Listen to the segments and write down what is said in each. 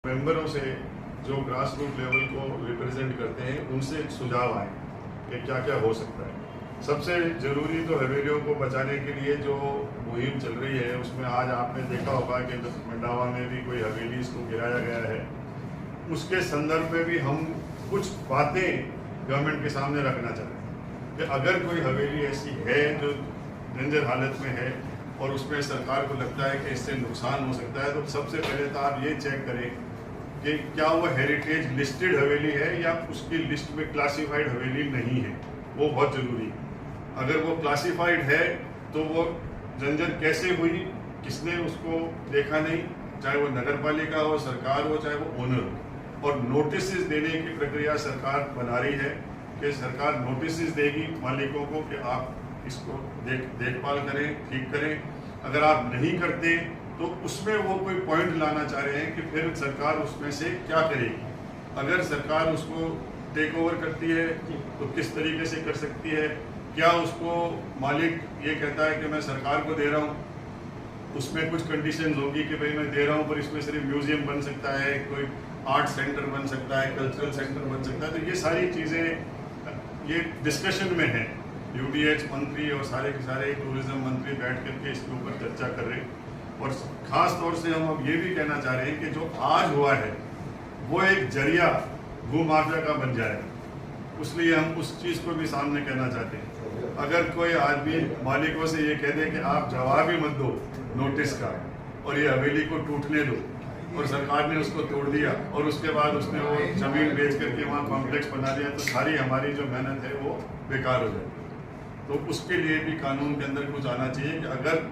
मेंबरों से जो grass root level को रिप्रेजेंट करते हैं उनसे एक सुझाव आए कि क्या क्या हो सकता है। सबसे ज़रूरी तो हवेलियों को बचाने के लिए जो मुहिम चल रही है उसमें आज आपने देखा होगा कि मंडावा में भी कोई हवेली इसको गिराया गया है। उसके संदर्भ में भी हम कुछ बातें गवर्नमेंट के सामने रखना चाहते हैं कि अगर कोई हवेली ऐसी है जो डेंजर हालत में है और उसमें सरकार को लगता है कि इससे नुकसान हो सकता है, तो सबसे पहले तो आप ये चेक करें कि क्या वो हेरिटेज लिस्टेड हवेली है या उसकी लिस्ट में क्लासिफाइड हवेली नहीं है। वो बहुत ज़रूरी है। अगर वो क्लासिफाइड है तो वो जंजर कैसे हुई, किसने उसको देखा नहीं, चाहे वो नगर पालिका हो, सरकार हो, चाहे वो ओनर हो। और नोटिस देने की प्रक्रिया सरकार बना रही है कि सरकार नोटिस देगी मालिकों को कि आप इसको देखभाल करें, ठीक करें। अगर आप नहीं करते तो उसमें वो कोई पॉइंट लाना चाह रहे हैं कि फिर सरकार उसमें से क्या करेगी। अगर सरकार उसको टेक ओवर करती है तो किस तरीके से कर सकती है। क्या उसको मालिक ये कहता है कि मैं सरकार को दे रहा हूँ, उसमें कुछ कंडीशंस होगी कि भाई मैं दे रहा हूँ पर इसमें सिर्फ म्यूजियम बन सकता है, कोई आर्ट सेंटर बन सकता है, कल्चरल सेंटर बन सकता है। तो ये सारी चीज़ें ये डिस्कशन में है। यूडीएच मंत्री और सारे के सारे टूरिज्म मंत्री बैठ करके इसके ऊपर चर्चा कर रहे हैं। और ख़ास तौर से हम अब ये भी कहना चाह रहे हैं कि जो आज हुआ है वो एक जरिया भू माफिया का बन जाएगा, इसलिए हम उस चीज़ को भी सामने कहना चाहते हैं। अगर कोई आदमी मालिकों से ये कह दे कि आप जवाब ही मत दो नोटिस का और ये हवेली को टूटने दो, और सरकार ने उसको तोड़ दिया और उसके बाद उसने वो ज़मीन बेच करके वहाँ कॉम्प्लेक्स बना दिया, तो सारी हमारी जो मेहनत है वो बेकार हो जाएगी। तो उसके लिए भी कानून के अंदर कुछ आना चाहिए कि अगर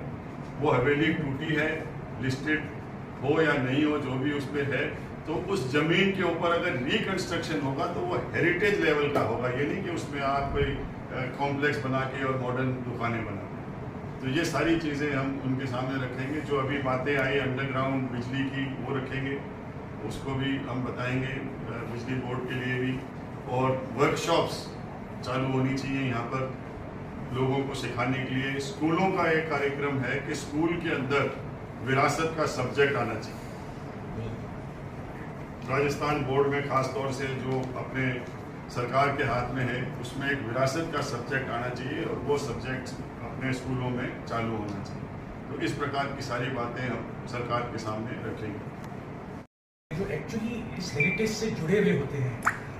वो हवेली टूटी है, लिस्टेड हो या नहीं हो, जो भी उसमें है, तो उस जमीन के ऊपर अगर रिकंस्ट्रक्शन होगा तो वो हेरिटेज लेवल का होगा। ये नहीं कि उसमें आप कोई कॉम्प्लेक्स बना के और मॉडर्न दुकानें बना। तो ये सारी चीज़ें हम उनके सामने रखेंगे। जो अभी बातें आई अंडरग्राउंड बिजली की वो रखेंगे, उसको भी हम बताएंगे बिजली बोर्ड के लिए भी। और वर्कशॉप्स चालू होनी चाहिए यहाँ पर लोगों को सिखाने के लिए। स्कूलों का एक कार्यक्रम है कि स्कूल के अंदर विरासत का सब्जेक्ट आना चाहिए। राजस्थान बोर्ड में खास तौर से जो अपने सरकार के हाथ में है उसमें एक विरासत का सब्जेक्ट आना चाहिए और वो सब्जेक्ट अपने स्कूलों में चालू होना चाहिए। तो इस प्रकार की सारी बातें हम सरकार के सामने रखेंगे। जो एक्चुअली इस हेरिटेज से जुड़े हुए होते हैं,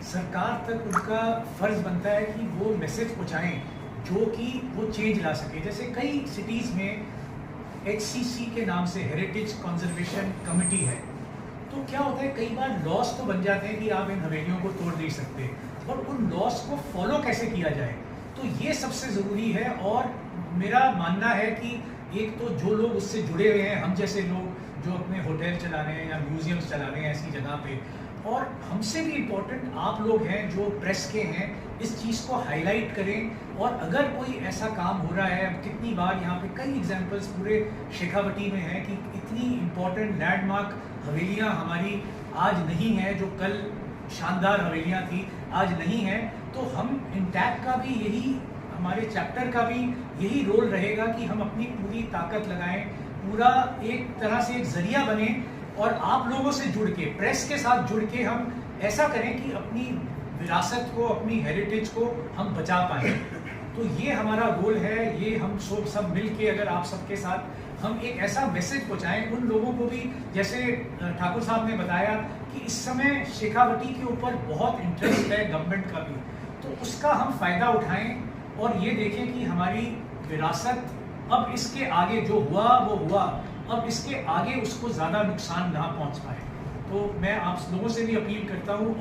सरकार तक उनका फर्ज बनता है कि वो मैसेज पहुँचाएँ जो कि वो चेंज ला सके। जैसे कई सिटीज़ में HCC के नाम से हेरिटेज कंजर्वेशन कमेटी है, तो क्या होता है कई बार लॉस तो बन जाते हैं कि आप इन हवेलियों को तोड़ नहीं सकते, और उन लॉस को फॉलो कैसे किया जाए, तो ये सबसे ज़रूरी है। और मेरा मानना है कि एक तो जो लोग उससे जुड़े हुए हैं, हम जैसे लोग जो अपने होटल चला रहे हैं या म्यूजियम्स चला रहे हैं ऐसी जगह पे, और हमसे भी इम्पोर्टेंट आप लोग हैं जो प्रेस के हैं, इस चीज़ को हाईलाइट करें। और अगर कोई ऐसा काम हो रहा है, कितनी बार यहाँ पे कई एग्जांपल्स पूरे शेखावटी में है कि इतनी इम्पोर्टेंट लैंडमार्क हवेलियाँ हमारी आज नहीं हैं, जो कल शानदार हवेलियाँ थी आज नहीं हैं। तो हम इंटैक्ट का भी यही, हमारे चैप्टर का भी यही रोल रहेगा कि हम अपनी पूरी ताकत लगाएं, पूरा एक तरह से एक जरिया बने और आप लोगों से जुड़ के, प्रेस के साथ जुड़ के हम ऐसा करें कि अपनी विरासत को, अपनी हेरिटेज को हम बचा पाएँ। तो ये हमारा गोल है। ये हम सब मिल के अगर आप सबके साथ हम एक ऐसा मैसेज पहुँचाएँ उन लोगों को भी, जैसे ठाकुर साहब ने बताया कि इस समय शेखावटी के ऊपर बहुत इंटरेस्ट है गवर्नमेंट का भी, तो उसका हम फ़ायदा उठाएं और ये देखें कि हमारी विरासत अब इसके आगे जो हुआ वो हुआ, अब इसके आगे उसको ज़्यादा नुकसान ना पहुंच पाए। तो मैं आप लोगों से भी अपील करता हूं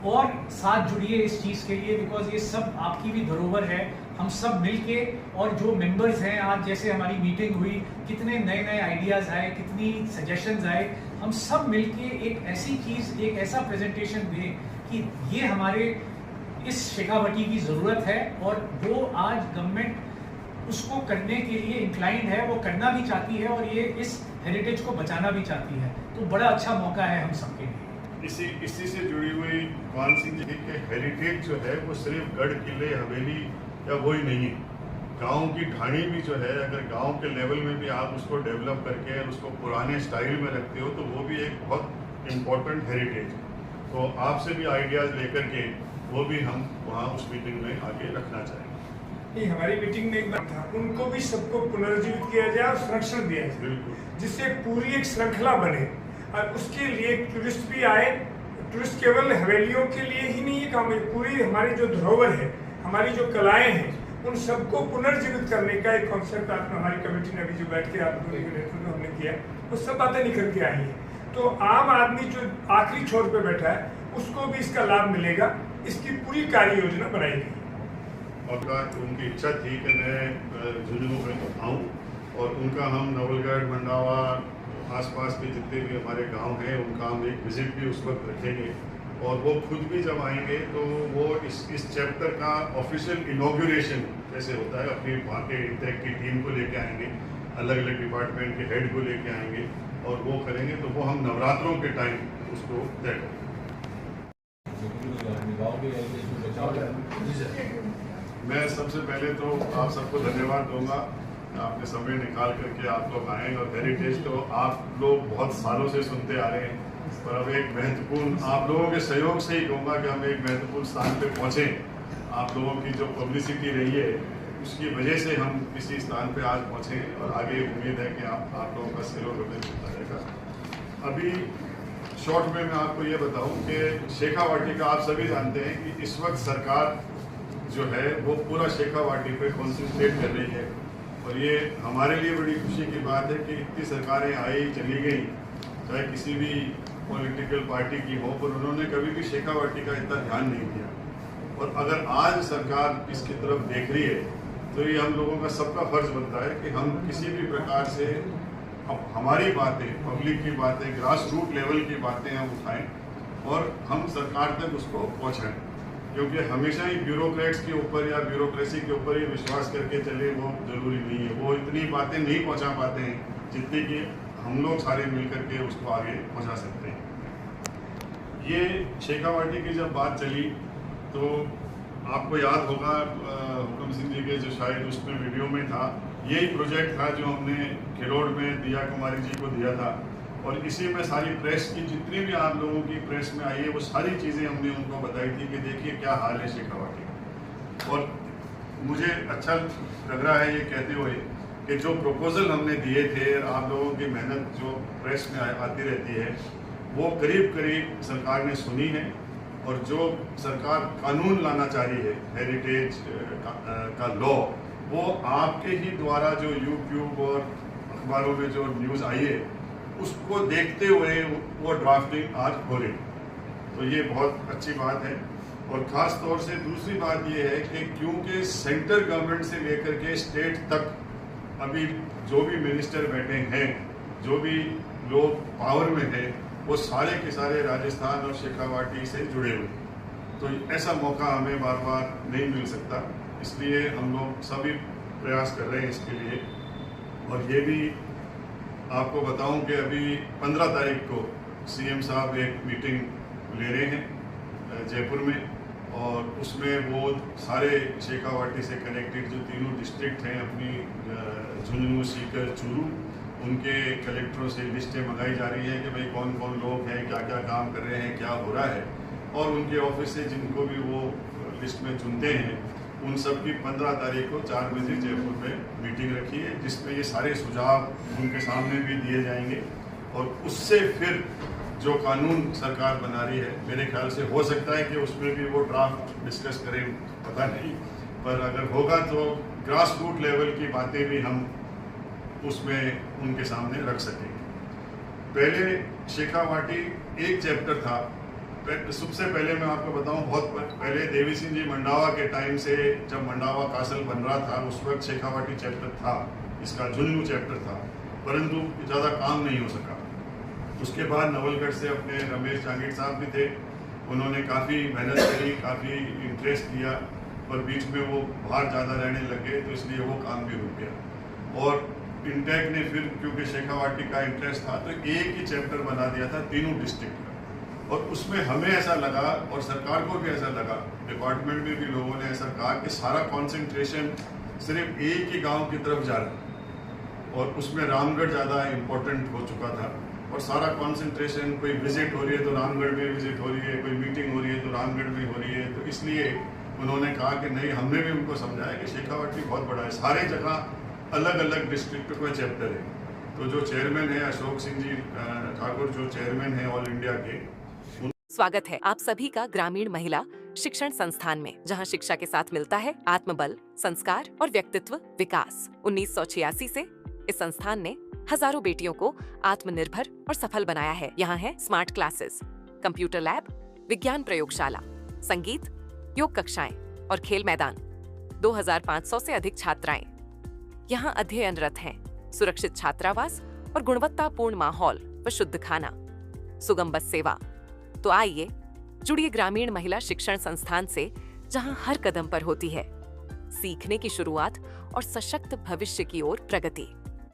और साथ जुड़िए इस चीज़ के लिए, बिकॉज ये सब आपकी भी धरोहर है। हम सब मिलके, और जो मेंबर्स हैं, आज जैसे हमारी मीटिंग हुई, कितने नए नए आइडियाज़ आए, कितनी सजेशंस आए, हम सब मिलके एक ऐसी चीज़, एक ऐसा प्रेजेंटेशन दें कि ये हमारे इस शेखावटी की ज़रूरत है और वो आज गवर्नमेंट उसको करने के लिए इंक्लाइंड है, वो करना भी चाहती है और ये इस हेरिटेज को बचाना भी चाहती है। तो बड़ा अच्छा मौका है हम सबके लिए। इसी से जुड़ी हुई मान सिंह जी के हेरिटेज जो है वो सिर्फ गढ़ किले हवेली या वही नहीं है, गांव की ढाणी भी जो है, अगर गांव के लेवल में भी आप उसको डेवलप करके उसको पुराने स्टाइल में रखते हो तो वो भी एक बहुत इम्पोर्टेंट हेरिटेज। तो आपसे भी आइडियाज लेकर के वो भी हम वहाँ उस मीटिंग में आगे रखना चाहेंगे। नहीं, हमारी मीटिंग में एक बात था, उनको भी सबको पुनर्जीवित किया जाए और संरक्षण दिया जाए, बिल्कुल, जिससे पूरी एक श्रृंखला बने। और उसके लिए टूरिस्ट भी आए। टूरिस्ट केवल हवेलियों के लिए ही नहीं है काम, पूरी हमारी जो धरोहर है, हमारी जो कलाएं हैं, उन सबको पुनर्जीवित करने का एक कॉन्सेप्ट हमारी कमेटी ने अभी जो बैठ के आप लोगों के नेतृत्व में हमने किया, वो सब बातें निकल के आई हैं। तो आम आदमी जो आखिरी छोर पे बैठा है, उसको भी इसका लाभ मिलेगा। इसकी पूरी कार्य योजना बनाई गई। और उनकी इच्छा थी कि मैं झुंझुनू में आऊँ और उनका हम नवलगढ़, मंडावा, आसपास के जितने भी हमारे गांव हैं उनका हम एक विजिट भी उस वक्त रखेंगे। और वो खुद भी जब आएंगे तो वो इस चैप्टर का ऑफिशियल इनॉग्रेशन कैसे होता है, अपनी वहाँ के इंटेक की टीम को लेके आएंगे, अलग अलग डिपार्टमेंट के हेड को लेके आएंगे और वो करेंगे। तो वो हम नवरात्रों के टाइम उसको तय करेंगे। मैं सबसे पहले तो आप सबको धन्यवाद दूंगा, आपने समय निकाल करके आप लोग आए। और हेरिटेज तो आप लोग बहुत सालों से सुनते आ रहे हैं, पर अब एक महत्वपूर्ण, आप लोगों के सहयोग से ही कहूँगा कि हम एक महत्वपूर्ण स्थान पे पहुँचे। आप लोगों की जो पब्लिसिटी रही है उसकी वजह से हम इसी स्थान पे आज पहुँचे और आगे उम्मीद है कि आप लोगों का सहयोग हमें मिलता रहेगा। अभी शॉर्ट में मैं आपको ये बताऊं कि शेखावाटी का आप सभी जानते हैं कि इस वक्त सरकार जो है वो पूरा शेखावाटी पे कॉन्सेंट्रेट कर रही है। और ये हमारे लिए बड़ी खुशी की बात है कि इतनी सरकारें आई चली गई, चाहे किसी भी पॉलिटिकल पार्टी की हो, पर उन्होंने कभी भी शेखावाटी का इतना ध्यान नहीं दिया। और अगर आज सरकार इसकी तरफ देख रही है तो ये हम लोगों का सबका फर्ज बनता है कि हम किसी भी प्रकार से हमारी बातें, पब्लिक की बातें, ग्रास रूट लेवल की बातें हम उठाएं और हम सरकार तक उसको पहुंचाएं। क्योंकि हमेशा ही ब्यूरोक्रेट्स के ऊपर या ब्यूरोक्रेसी के ऊपर ही विश्वास करके चले वो जरूरी नहीं है। वो इतनी बातें नहीं पहुंचा पाते हैं जितनी कि हम लोग सारे मिलकर के उसको आगे पहुंचा सकते हैं। ये शेखावाटी की जब बात चली तो आपको याद होगा हुक्म सिंह जी के जो शायद उसमें वीडियो में था, यही प्रोजेक्ट था जो हमने खिरोड़ में दिया कुमारी जी को दिया था। और इसी में सारी प्रेस की जितनी भी आप लोगों की प्रेस में आई है वो सारी चीज़ें हमने उनको बताई थी कि देखिए क्या हाल है शेखावाटी का। और मुझे अच्छा लग रहा है ये कहते हुए कि जो प्रपोजल हमने दिए थे, आप लोगों की मेहनत जो प्रेस में आती रहती है, वो करीब करीब सरकार ने सुनी है। और जो सरकार कानून लाना चाह रही है हेरिटेज का लॉ, वो आपके ही द्वारा जो यूट्यूब और अखबारों में जो न्यूज़ आई है उसको देखते हुए वो ड्राफ्टिंग आज हो रही। तो ये बहुत अच्छी बात है। और ख़ास तौर से दूसरी बात ये है कि क्योंकि सेंट्रल गवर्नमेंट से लेकर के स्टेट तक अभी जो भी मिनिस्टर बैठे हैं, जो भी लोग पावर में हैं, वो सारे के सारे राजस्थान और शेखावाटी से जुड़े हुए। तो ऐसा मौका हमें बार बार नहीं मिल सकता, इसलिए हम लोग सभी प्रयास कर रहे हैं इसके लिए। और ये भी आपको बताऊं कि अभी 15 तारीख को सीएम साहब एक मीटिंग ले रहे हैं जयपुर में, और उसमें वो सारे शेखावाटी से कनेक्टेड जो तीनों डिस्ट्रिक्ट हैं, अपनी झुंझुनू, सीकर, चूरू, उनके कलेक्टरों से लिस्टें मंगाई जा रही है कि भाई कौन कौन लोग हैं, क्या क्या काम कर रहे हैं, क्या हो रहा है। और उनके ऑफिस से जिनको भी वो लिस्ट में चुनते हैं, उन सब की 15 तारीख को 4 बजे जयपुर में मीटिंग रखी है, जिसमें ये सारे सुझाव उनके सामने भी दिए जाएंगे। और उससे फिर जो कानून सरकार बना रही है, मेरे ख्याल से हो सकता है कि उसमें भी वो ड्राफ्ट डिस्कस करें, पता नहीं, पर अगर होगा तो ग्रास रूट लेवल की बातें भी हम उसमें उनके सामने रख सकेंगे। पहले शेखावाटी एक चैप्टर था। सबसे पहले मैं आपको बताऊं, बहुत पहले देवी सिंह जी मंडावा के टाइम से, जब मंडावा कासल बन रहा था, उस वक्त शेखावाटी चैप्टर था, इसका झुंझुनू चैप्टर था, परंतु ज़्यादा काम नहीं हो सका। उसके बाद नवलगढ़ से अपने रमेश जांगीर साहब भी थे, उन्होंने काफ़ी मेहनत करी, काफ़ी इंटरेस्ट दिया, पर बीच में वो बाहर ज़्यादा रहने लगे, तो इसलिए वो काम भी रुक गया। और इंटेक ने फिर, क्योंकि शेखावाटी का इंटरेस्ट था, तो एक ही चैप्टर बना दिया था तीनों डिस्ट्रिक्ट का। और उसमें हमें ऐसा लगा और सरकार को भी ऐसा लगा, डिपार्टमेंट में भी लोगों ने ऐसा कहा कि सारा कंसंट्रेशन सिर्फ एक ही गांव की तरफ जा रहा है, और उसमें रामगढ़ ज़्यादा इम्पोर्टेंट हो चुका था। और सारा कंसंट्रेशन, कोई विजिट हो रही है तो रामगढ़ में विजिट हो रही है, कोई मीटिंग हो रही है तो रामगढ़ में हो रही है। तो इसलिए उन्होंने कहा कि नहीं, हमने भी उनको समझाया कि शेखावाटी भी बहुत बड़ा है, सारे जगह अलग अलग डिस्ट्रिक्ट का चैप्टर है। तो जो चेयरमैन है अशोक सिंह जी ठाकुर, जो चेयरमैन है ऑल इंडिया के। स्वागत है आप सभी का ग्रामीण महिला शिक्षण संस्थान में, जहां शिक्षा के साथ मिलता है आत्मबल, संस्कार और व्यक्तित्व विकास। 1986 से इस संस्थान ने हजारों बेटियों को आत्मनिर्भर और सफल बनाया है। यहाँ है स्मार्ट क्लासेस, कंप्यूटर लैब, विज्ञान प्रयोगशाला, संगीत, योग कक्षाएं और खेल मैदान। 2500 से अधिक छात्राएं यहाँ अध्ययनरत हैं। सुरक्षित छात्रावास और गुणवत्तापूर्ण माहौल व शुद्ध खाना, सुगम बस सेवा। तो आइए जुड़िए ग्रामीण महिला शिक्षण संस्थान से, जहां हर कदम पर होती है सीखने की शुरुआत और सशक्त भविष्य की ओर प्रगति।